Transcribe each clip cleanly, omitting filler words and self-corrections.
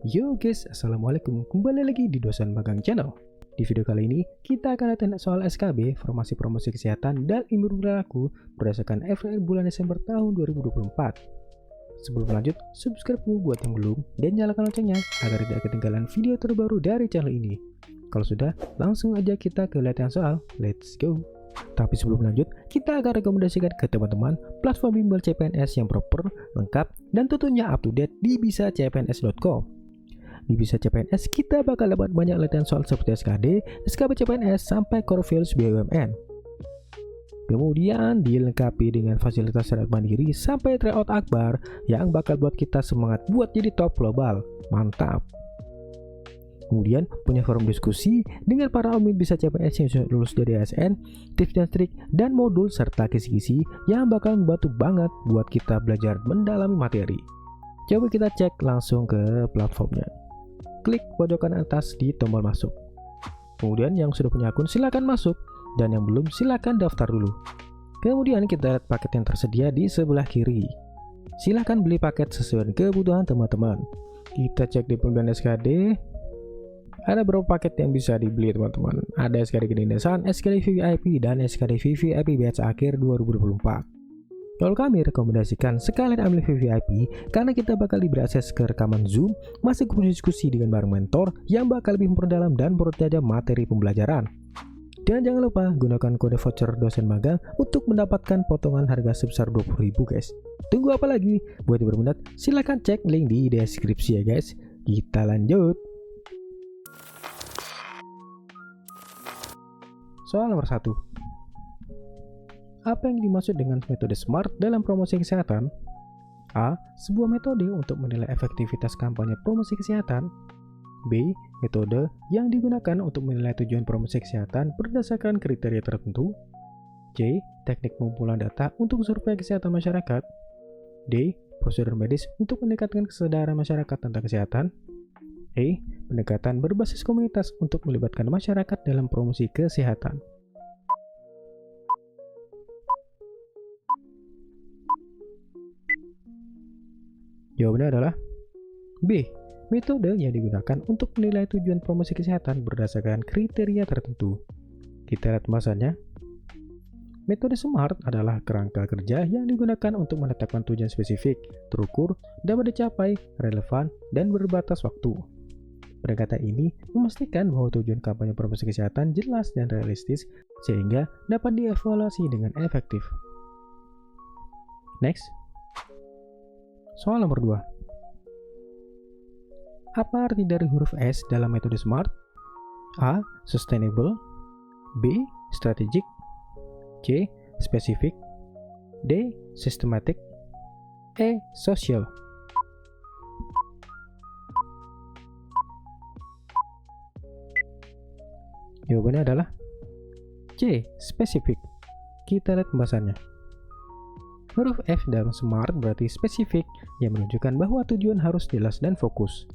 Yo guys, assalamualaikum. Kembali lagi di Dosen Magang Channel. Di video kali ini, kita akan latihan soal SKB, Formasi Promosi Kesehatan dan Ilmu Berlaku berdasarkan FRL bulan Desember tahun 2024. Sebelum lanjut, subscribe dulu buat yang belum dan nyalakan loncengnya agar tidak ketinggalan video terbaru dari channel ini. Kalau sudah, langsung aja kita ke latihan soal. Let's go! Tapi sebelum lanjut, kita akan rekomendasikan ke teman-teman platform bimbel CPNS yang proper, lengkap, dan tentunya up to date di bisacpns.com. Di Bisa CPNS, kita bakal dapat banyak latihan soal seperti SKD, SKB CPNS, sampai core values BUMN. Kemudian dilengkapi dengan fasilitas syarat mandiri sampai tryout akbar yang bakal buat kita semangat buat jadi top global. Mantap! Kemudian punya forum diskusi dengan para alumni Bisa CPNS yang sudah lulus dari ASN, tips dan trik, dan modul serta kisi-kisi yang bakal membantu banget buat kita belajar mendalami materi. Coba kita cek langsung ke platformnya. Klik pojokan atas di tombol masuk. Kemudian yang sudah punya akun silakan masuk, dan yang belum silakan daftar dulu. Kemudian kita lihat paket yang tersedia di sebelah kiri. Silakan beli paket sesuai kebutuhan teman-teman. Kita cek di pembelian SKD. Ada beberapa paket yang bisa dibeli teman-teman. Ada SKD Kedinasan, SKD VVIP, dan SKD VVIP batch akhir 2024. Kalau kami rekomendasikan sekalian ambil VVIP karena kita bakal diberi akses ke rekaman Zoom, masih diskusi dengan bareng mentor yang bakal lebih memperdalam dan mempertajam materi pembelajaran. Dan jangan lupa gunakan kode voucher dosen magang untuk mendapatkan potongan harga sebesar 20.000 guys. Tunggu apa lagi? Buat yang berminat, silahkan cek link di deskripsi ya guys. Kita lanjut. Soal nomor 1. Apa yang dimaksud dengan metode SMART dalam promosi kesehatan? A. Sebuah metode untuk menilai efektivitas kampanye promosi kesehatan. B. Metode yang digunakan untuk menilai tujuan promosi kesehatan berdasarkan kriteria tertentu. C. Teknik pengumpulan data untuk survei kesehatan masyarakat. D. Prosedur medis untuk meningkatkan kesadaran masyarakat tentang kesehatan. E. Pendekatan berbasis komunitas untuk melibatkan masyarakat dalam promosi kesehatan. Jawabannya adalah B. Metode yang digunakan untuk menilai tujuan promosi kesehatan berdasarkan kriteria tertentu. Kita lihat pembahasannya. Metode SMART adalah kerangka kerja yang digunakan untuk menetapkan tujuan spesifik, terukur, dapat dicapai, relevan, dan berbatas waktu. Pendekatan ini memastikan bahwa tujuan kampanye promosi kesehatan jelas dan realistis sehingga dapat dievaluasi dengan efektif. Next. Soal nomor 2. Apa arti dari huruf S dalam metode SMART? A. Sustainable. B. Strategic. C. Specific. D. Systematic. E. Social. Jawabannya adalah C. Specific. Kita lihat pembahasannya. Huruf F dalam SMART berarti spesifik, yang menunjukkan bahwa tujuan harus jelas dan fokus.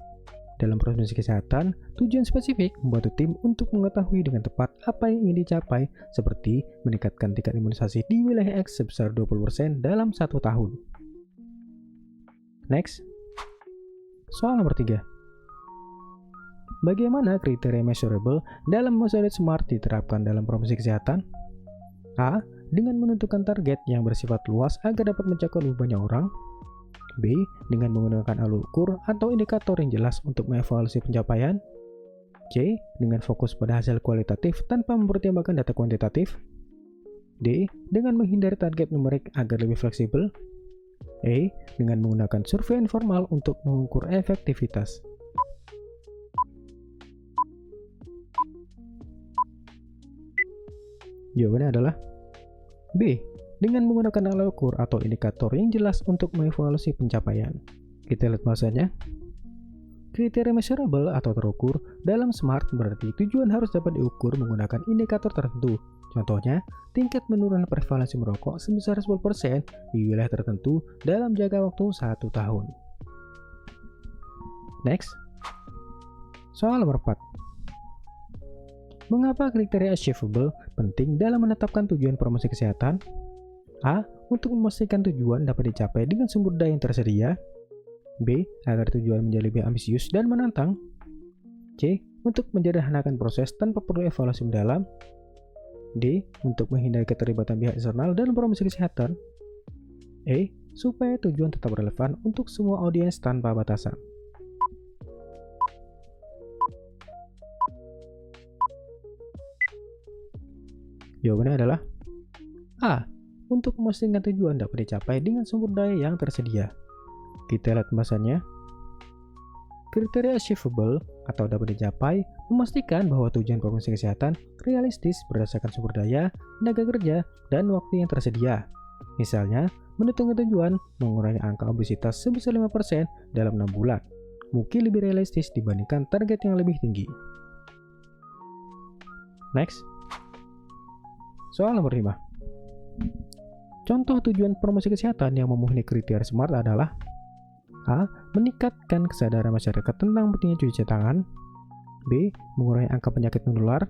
Dalam promosi kesehatan, tujuan spesifik membantu tim untuk mengetahui dengan tepat apa yang ingin dicapai, seperti meningkatkan tingkat imunisasi di wilayah X sebesar 20% dalam 1 tahun. Next. Soal nomor 3. Bagaimana kriteria measurable dalam metode SMART diterapkan dalam promosi kesehatan? A. Dengan menentukan target yang bersifat luas agar dapat mencakup lebih banyak orang. B. Dengan menggunakan alat ukur atau indikator yang jelas untuk mengevaluasi pencapaian. C. Dengan fokus pada hasil kualitatif tanpa mempertimbangkan data kuantitatif. D. Dengan menghindari target numerik agar lebih fleksibel. E. Dengan menggunakan survei informal untuk mengukur efektivitas. Jawabannya adalah B. Dengan menggunakan alat ukur atau indikator yang jelas untuk mengevaluasi pencapaian. Kita lihat bahasanya. Kriteria measurable atau terukur dalam SMART berarti tujuan harus dapat diukur menggunakan indikator tertentu. Contohnya, tingkat penurunan prevalensi merokok sebesar 10% di wilayah tertentu dalam jangka waktu 1 tahun. Next. Soal nomor 4. Mengapa kriteria achievable penting dalam menetapkan tujuan promosi kesehatan? A. Untuk memastikan tujuan dapat dicapai dengan sumber daya yang tersedia. B. Agar tujuan menjadi lebih ambisius dan menantang. C. Untuk menyederhanakan proses tanpa perlu evaluasi mendalam. D. Untuk menghindari keterlibatan pihak eksternal dalam promosi kesehatan. E. Supaya tujuan tetap relevan untuk semua audiens tanpa batasan. Jawabannya adalah A. Untuk memastikan tujuan dapat dicapai dengan sumber daya yang tersedia. Kita lihat pembahasannya. Kriteria achievable atau dapat dicapai memastikan bahwa tujuan promosi kesehatan realistis berdasarkan sumber daya, tenaga kerja, dan waktu yang tersedia. Misalnya, menentukan tujuan mengurangi angka obesitas sebesar 5% dalam 6 bulan. Mungkin lebih realistis dibandingkan target yang lebih tinggi. Next. Soal nomor 5. Contoh tujuan promosi kesehatan yang memenuhi kriteria SMART adalah A. Meningkatkan kesadaran masyarakat tentang pentingnya cuci tangan. B. Mengurangi angka penyakit menular.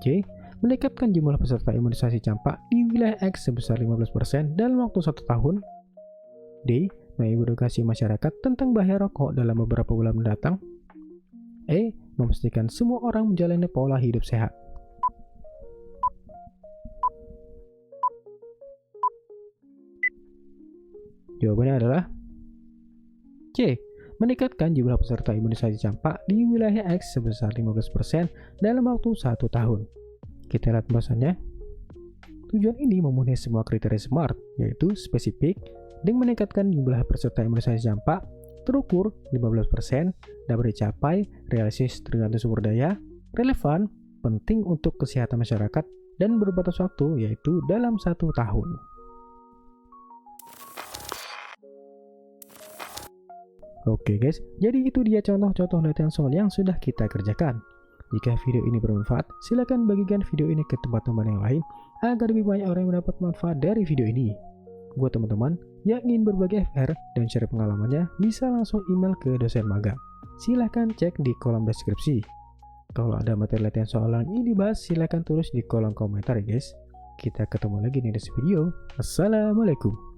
C. Meningkatkan jumlah peserta imunisasi campak di wilayah X sebesar 15% dalam waktu 1 tahun. D. Mengedukasi masyarakat tentang bahaya rokok dalam beberapa bulan mendatang. E. Memastikan semua orang menjalani pola hidup sehat. Jawabannya adalah C. Meningkatkan jumlah peserta imunisasi campak di wilayah X sebesar 15% dalam waktu 1 tahun. Kita lihat pembahasannya. Tujuan ini memenuhi semua kriteria SMART, yaitu spesifik, dengan meningkatkan jumlah peserta imunisasi campak, terukur 15%, dapat dicapai, realistis tergantung sumber daya, relevan, penting untuk kesehatan masyarakat, dan berbatas waktu, yaitu dalam 1 tahun. Oke guys, jadi itu dia contoh-contoh latihan soal yang sudah kita kerjakan. Jika video ini bermanfaat, silakan bagikan video ini ke teman-teman yang lain agar lebih banyak orang yang mendapat manfaat dari video ini. Buat teman-teman yang ingin berbagi FR dan share pengalamannya, bisa langsung email ke dosen magang. Silahkan cek di kolom deskripsi. Kalau ada materi latihan soal yang ingin dibahas, silahkan tulis di kolom komentar ya guys. Kita ketemu lagi di next video. Assalamualaikum.